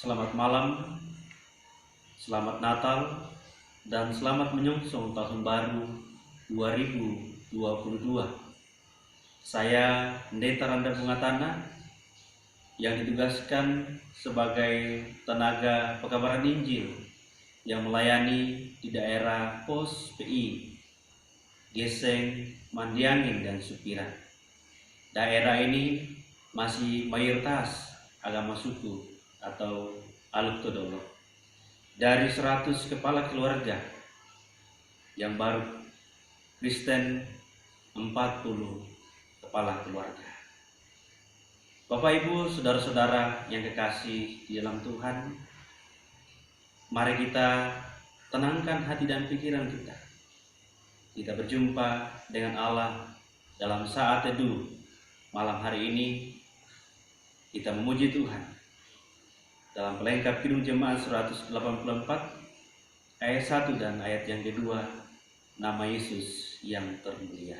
Selamat malam, selamat Natal, dan selamat menyongsong tahun baru 2022. Saya Pendeta Randa Bungatana yang ditugaskan sebagai tenaga pekabaran Injil yang melayani di daerah Pos PI, Geseng, Mandiangin, dan Supiran. Daerah ini masih mayoritas agama suku atau Aluk Todolo. Dari 100 kepala keluarga yang baru Kristen 40 kepala keluarga. Bapak Ibu, saudara-saudara yang kekasih di dalam Tuhan, mari kita tenangkan hati dan pikiran kita. Kita berjumpa dengan Allah dalam saat teduh malam hari ini. Kita memuji Tuhan dalam pelengkap Kidung Jemaat 184 ayat 1 dan ayat yang kedua, nama Yesus yang termulia.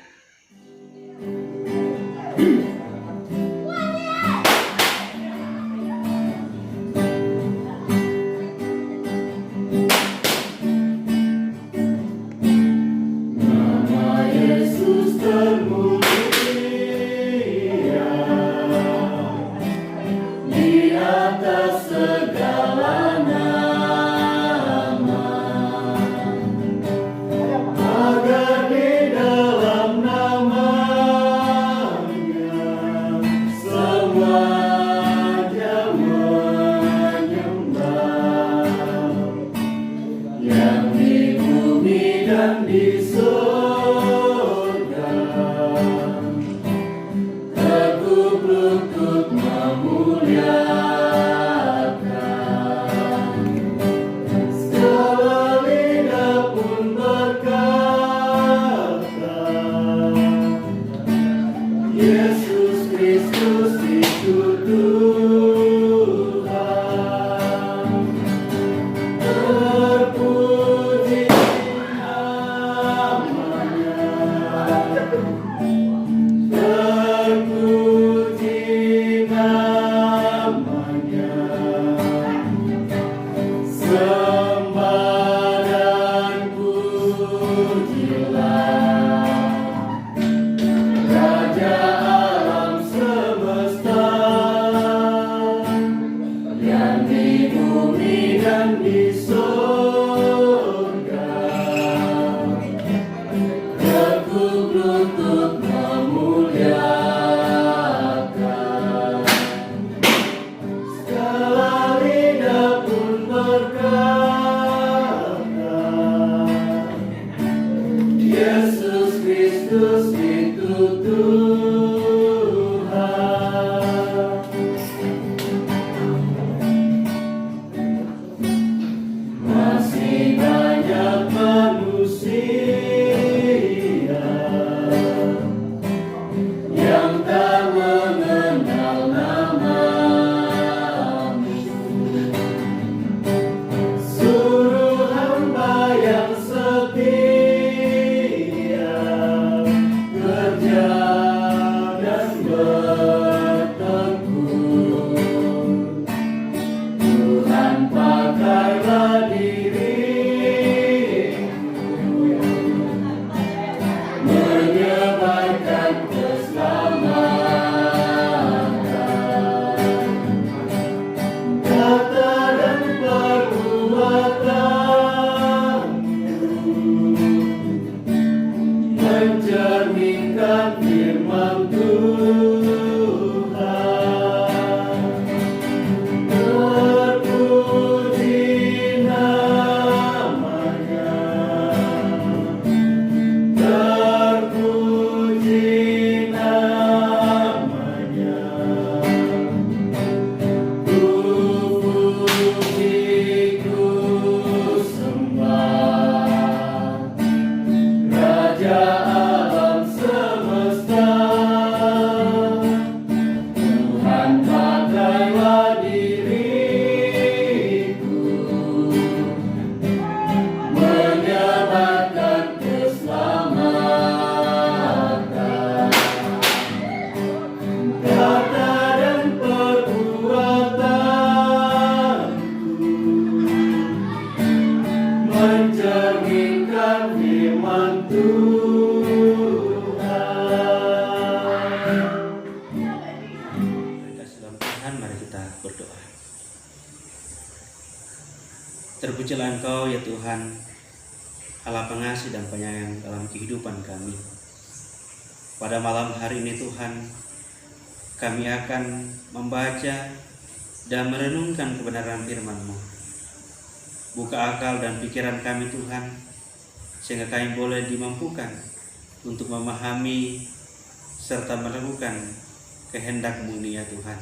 Raja alam semesta. Terpujilah Engkau ya Tuhan, Allah pengasih dan penyayang dalam kehidupan kami. Pada malam hari ini Tuhan, kami akan membaca dan merenungkan kebenaran firman-Mu. Buka akal dan pikiran kami Tuhan, sehingga kami boleh dimampukan untuk memahami serta melakukan kehendak-Mu ini ya Tuhan.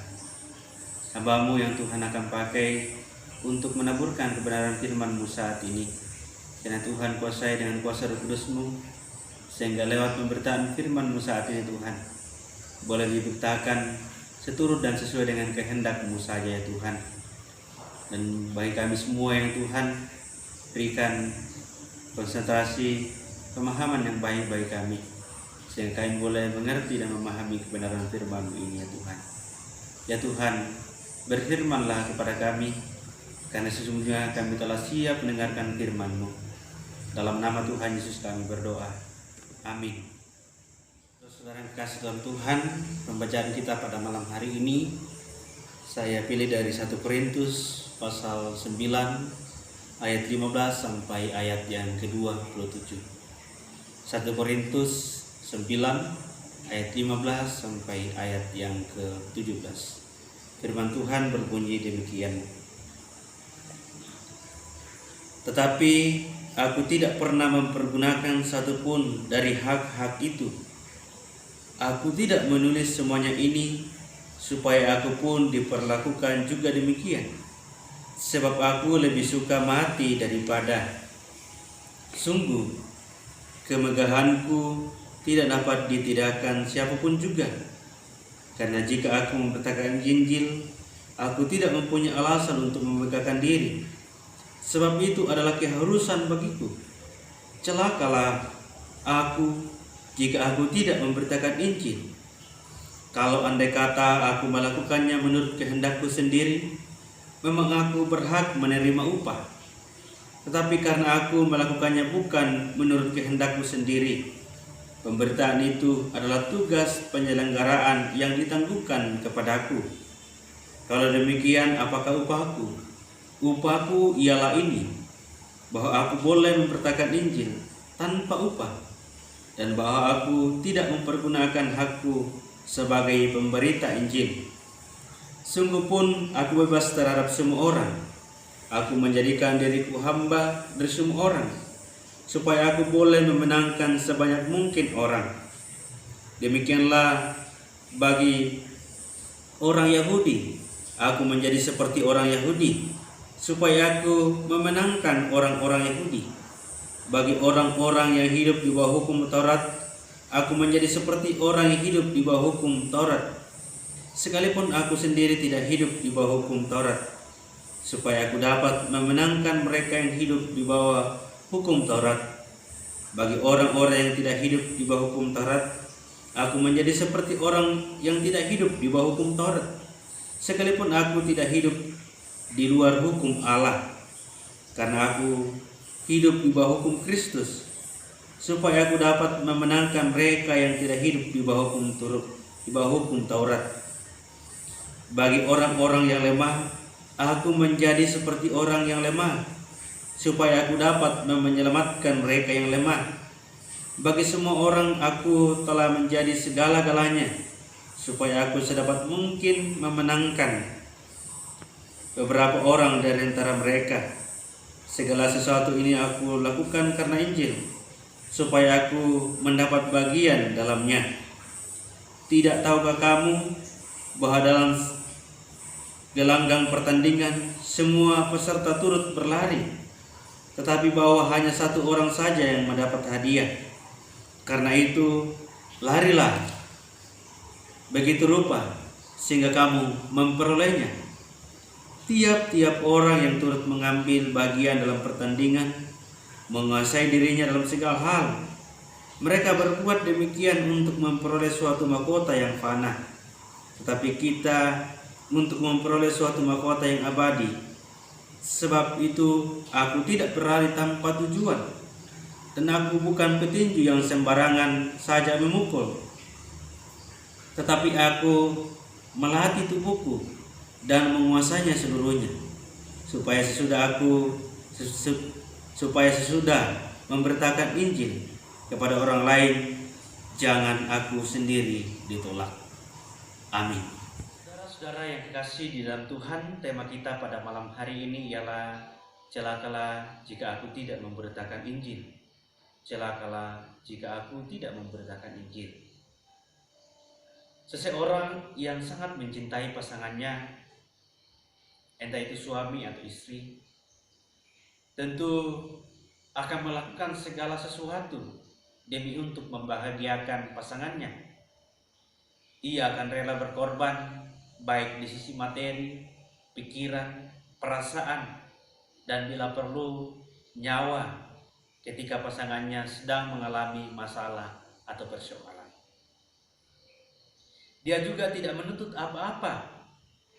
Hamba-Mu yang Tuhan akan pakai untuk menaburkan kebenaran firman-Mu saat ini. Karena Tuhan kuasai dengan kuasa Roh Kudus-Mu, sehingga lewat pemberitaan firman-Mu saat ini Tuhan, boleh diberitakan seturut dan sesuai dengan kehendak-Mu saja ya Tuhan. Dan bagi kami semua yang Tuhan, berikan konsentrasi pemahaman yang baik bagi kami, sehingga kami boleh mengerti dan memahami kebenaran firman-Mu ini ya Tuhan. Ya Tuhan, berfirmanlah kepada kami, karena sesungguhnya kami telah siap mendengarkan firman-Mu. Dalam nama Tuhan Yesus kami berdoa. Amin. Saudara yang kasih dalam Tuhan, pembacaan kita pada malam hari ini saya pilih dari 1 Korintus pasal 9 ayat 15 sampai ayat yang ke-27. 1 Korintus 9 ayat 15 sampai ayat yang ke-17. Firman Tuhan berbunyi demikian. Tetapi aku tidak pernah mempergunakan satupun dari hak-hak itu. Aku tidak menulis semuanya ini supaya aku pun diperlakukan juga demikian. Sebab aku lebih suka mati daripada. Sungguh, kemegahanku tidak dapat ditidakkan siapapun juga. Karena jika aku memberitakan Injil, aku tidak mempunyai alasan untuk memegahkan diri. Sebab itu adalah keharusan bagiku. Celakalah aku jika aku tidak memberitakan Injil. Kalau andai kata aku melakukannya menurut kehendakku sendiri, memang aku berhak menerima upah. Tetapi karena aku melakukannya bukan menurut kehendakku sendiri, pemberitaan itu adalah tugas penyelenggaraan yang ditangguhkan kepadaku. Kalau demikian, apakah upahku? Upahku ialah ini, bahwa aku boleh memberitakan Injil tanpa upah, dan bahwa aku tidak mempergunakan hakku sebagai pemberita Injil. Sungguh pun aku bebas terhadap semua orang. Aku menjadikan diriku hamba dari semua orang, supaya aku boleh memenangkan sebanyak mungkin orang. Demikianlah bagi orang Yahudi, aku menjadi seperti orang Yahudi, supaya aku memenangkan orang-orang Yahudi. Bagi orang-orang yang hidup di bawah hukum Taurat, aku menjadi seperti orang yang hidup di bawah hukum Taurat, sekalipun aku sendiri tidak hidup di bawah hukum Taurat, supaya aku dapat memenangkan mereka yang hidup di bawah hukum Taurat. Bagi orang-orang yang tidak hidup di bawah hukum Taurat, aku menjadi seperti orang yang tidak hidup di bawah hukum Taurat, sekalipun aku tidak hidup di luar hukum Allah, karena aku hidup di bawah hukum Kristus, supaya aku dapat memenangkan mereka yang tidak hidup di bawah hukum Taurat. Bagi orang-orang yang lemah, aku menjadi seperti orang yang lemah, supaya aku dapat menyelamatkan mereka yang lemah. Bagi semua orang aku telah menjadi segala-galanya, supaya aku sedapat mungkin memenangkan beberapa orang dari antara mereka. Segala sesuatu ini aku lakukan karena Injil, supaya aku mendapat bagian dalamnya. Tidak tahukah kamu bahwa dalam gelanggang pertandingan semua peserta turut berlari, tetapi bahwa hanya satu orang saja yang mendapat hadiah? Karena itu, larilah begitu rupa sehingga kamu memperolehnya. Tiap-tiap orang yang turut mengambil bagian dalam pertandingan menguasai dirinya dalam segala hal. Mereka berbuat demikian untuk memperoleh suatu mahkota yang fana, tetapi kita untuk memperoleh suatu mahkota yang abadi. Sebab itu aku tidak berlari tanpa tujuan, dan aku bukan petinju yang sembarangan saja memukul, tetapi aku melatih tubuhku dan menguasainya seluruhnya, supaya sesudah aku supaya sesudah memberitakan Injil kepada orang lain, jangan aku sendiri ditolak. Amin. Saudara-saudara yang dikasihi di dalam Tuhan, tema kita pada malam hari ini ialah celakalah jika aku tidak memberitakan Injil. Celakalah jika aku tidak memberitakan Injil. Seseorang yang sangat mencintai pasangannya, entah itu suami atau istri, tentu akan melakukan segala sesuatu demi untuk membahagiakan pasangannya. Ia akan rela berkorban baik di sisi materi, pikiran, perasaan, dan bila perlu nyawa ketika pasangannya sedang mengalami masalah atau persoalan. Dia juga tidak menuntut apa-apa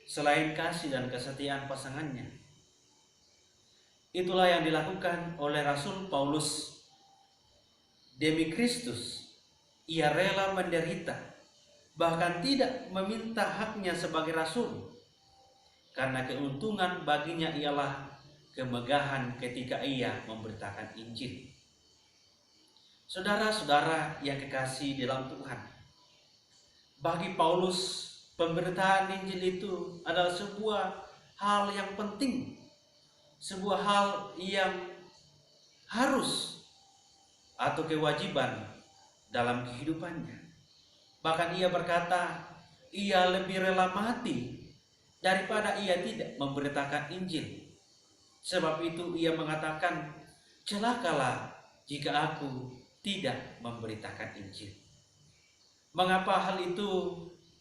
selain kasih dan kesetiaan pasangannya. Itulah yang dilakukan oleh Rasul Paulus. Demi Kristus, ia rela menderita, bahkan tidak meminta haknya sebagai rasul, karena keuntungan baginya ialah kemegahan ketika ia memberitakan Injil. Saudara-saudara yang kekasih dalam Tuhan, bagi Paulus, pemberitaan Injil itu adalah sebuah hal yang penting, sebuah hal yang harus atau kewajiban dalam kehidupannya. Bahkan ia berkata, ia lebih rela mati daripada ia tidak memberitakan Injil. Sebab itu ia mengatakan, celakalah jika aku tidak memberitakan Injil. Mengapa hal itu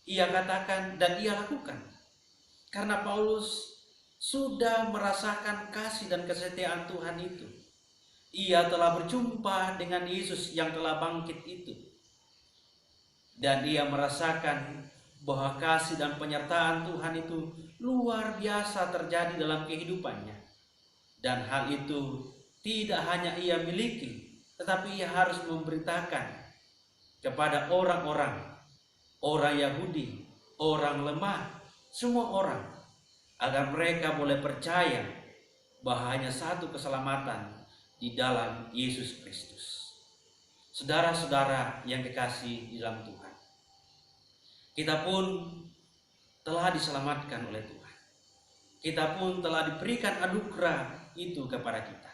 ia katakan dan ia lakukan? Karena Paulus sudah merasakan kasih dan kesetiaan Tuhan itu. Ia telah berjumpa dengan Yesus yang telah bangkit itu. Dan ia merasakan bahwa kasih dan penyertaan Tuhan itu luar biasa terjadi dalam kehidupannya. Dan hal itu tidak hanya ia miliki, tetapi ia harus memberitakan kepada orang-orang Yahudi, orang lemah, semua orang, agar mereka boleh percaya bahwa hanya satu keselamatan di dalam Yesus Kristus. Saudara-saudara yang kekasih di dalam Tuhan, kita pun telah diselamatkan oleh Tuhan. Kita pun telah diberikan anugerah itu kepada kita.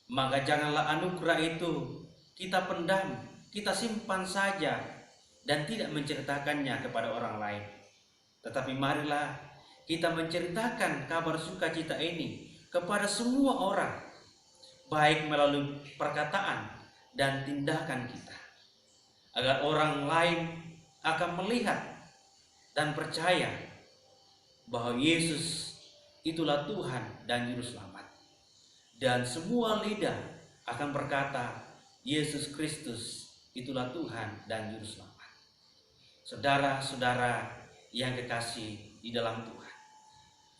Maka janganlah anugerah itu kita pendam, kita simpan saja dan tidak menceritakannya kepada orang lain. Tetapi marilah kita menceritakan kabar sukacita ini kepada semua orang, baik melalui perkataan dan tindakan kita, agar orang lain akan melihat dan percaya bahwa Yesus itulah Tuhan dan Juru Selamat. Dan semua lidah akan berkata, Yesus Kristus itulah Tuhan dan Juru Selamat. Saudara-saudara yang kekasih di dalam Tuhan,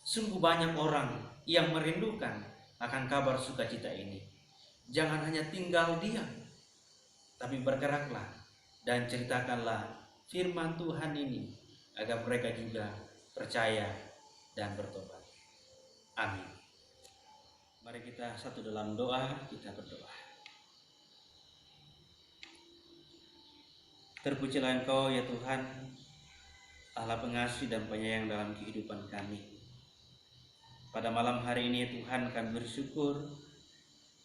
sungguh banyak orang yang merindukan akan kabar sukacita ini. Jangan hanya tinggal diam, tapi bergeraklah dan ceritakanlah firman Tuhan ini agar mereka juga percaya dan bertobat. Amin. Mari kita satu dalam doa, kita berdoa. Terpujilah Engkau ya Tuhan, Allah pengasih dan penyayang dalam kehidupan kami. Pada malam hari ini Tuhan, kami bersyukur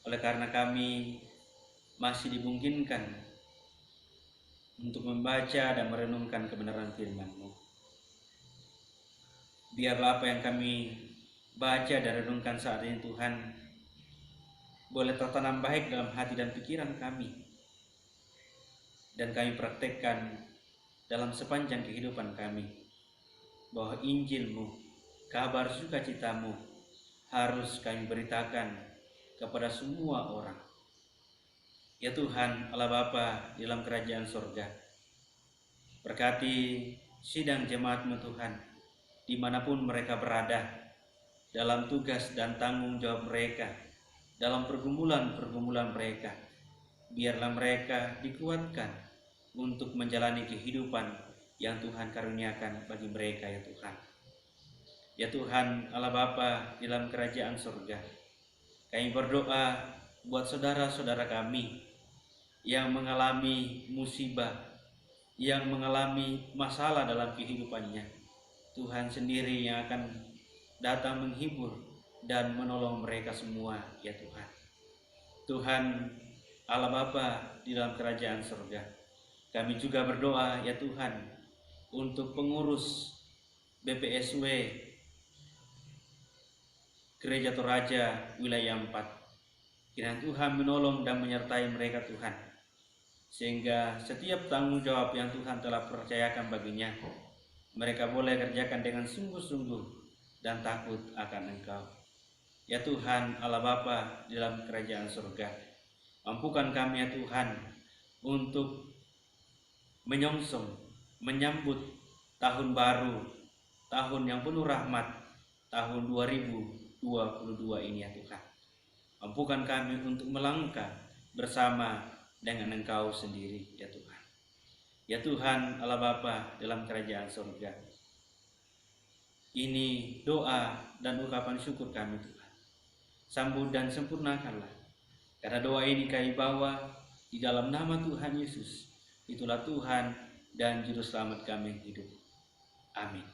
oleh karena kami masih dimungkinkan untuk membaca dan merenungkan kebenaran firman-Mu. Biarlah apa yang kami baca dan renungkan saat ini Tuhan boleh tertanam baik dalam hati dan pikiran kami, dan kami praktekkan dalam sepanjang kehidupan kami, bahwa Injil-Mu, kabar sukacita-Mu harus kami beritakan kepada semua orang. Ya Tuhan Allah Bapa di dalam kerajaan surga, berkati sidang jemaat-Mu Tuhan, dimanapun mereka berada, dalam tugas dan tanggung jawab mereka, dalam pergumulan-pergumulan mereka. Biarlah mereka dikuatkan untuk menjalani kehidupan yang Tuhan karuniakan bagi mereka ya Tuhan. Ya Tuhan Allah Bapa di dalam kerajaan surga, Kami berdoa buat saudara-saudara kami yang mengalami musibah, yang mengalami masalah dalam kehidupannya. Tuhan sendiri yang akan datang menghibur dan menolong mereka semua, ya Tuhan. Tuhan Allah Bapa di dalam kerajaan surga, kami juga berdoa, ya Tuhan, untuk pengurus BPSW Gereja Toraja wilayah 4. Kiranya Tuhan menolong dan menyertai mereka, Tuhan, sehingga setiap tanggung jawab yang Tuhan telah percayakan baginya, mereka boleh kerjakan dengan sungguh-sungguh dan takut akan Engkau. Ya Tuhan Allah Bapa di dalam kerajaan surga, mampukan kami, ya Tuhan, untuk menyongsong, menyambut tahun baru, tahun yang penuh rahmat, tahun 2022 ini, ya Tuhan. Mampukan kami untuk melangkah bersama dengan Engkau sendiri, ya Tuhan. Ya Tuhan Allah Bapa dalam kerajaan surga, ini doa dan ucapan syukur kami, Tuhan. Sambut dan sempurnakanlah, karena doa ini kami bawa di dalam nama Tuhan Yesus. Itulah Tuhan dan Juru Selamat kami hidup. Amin.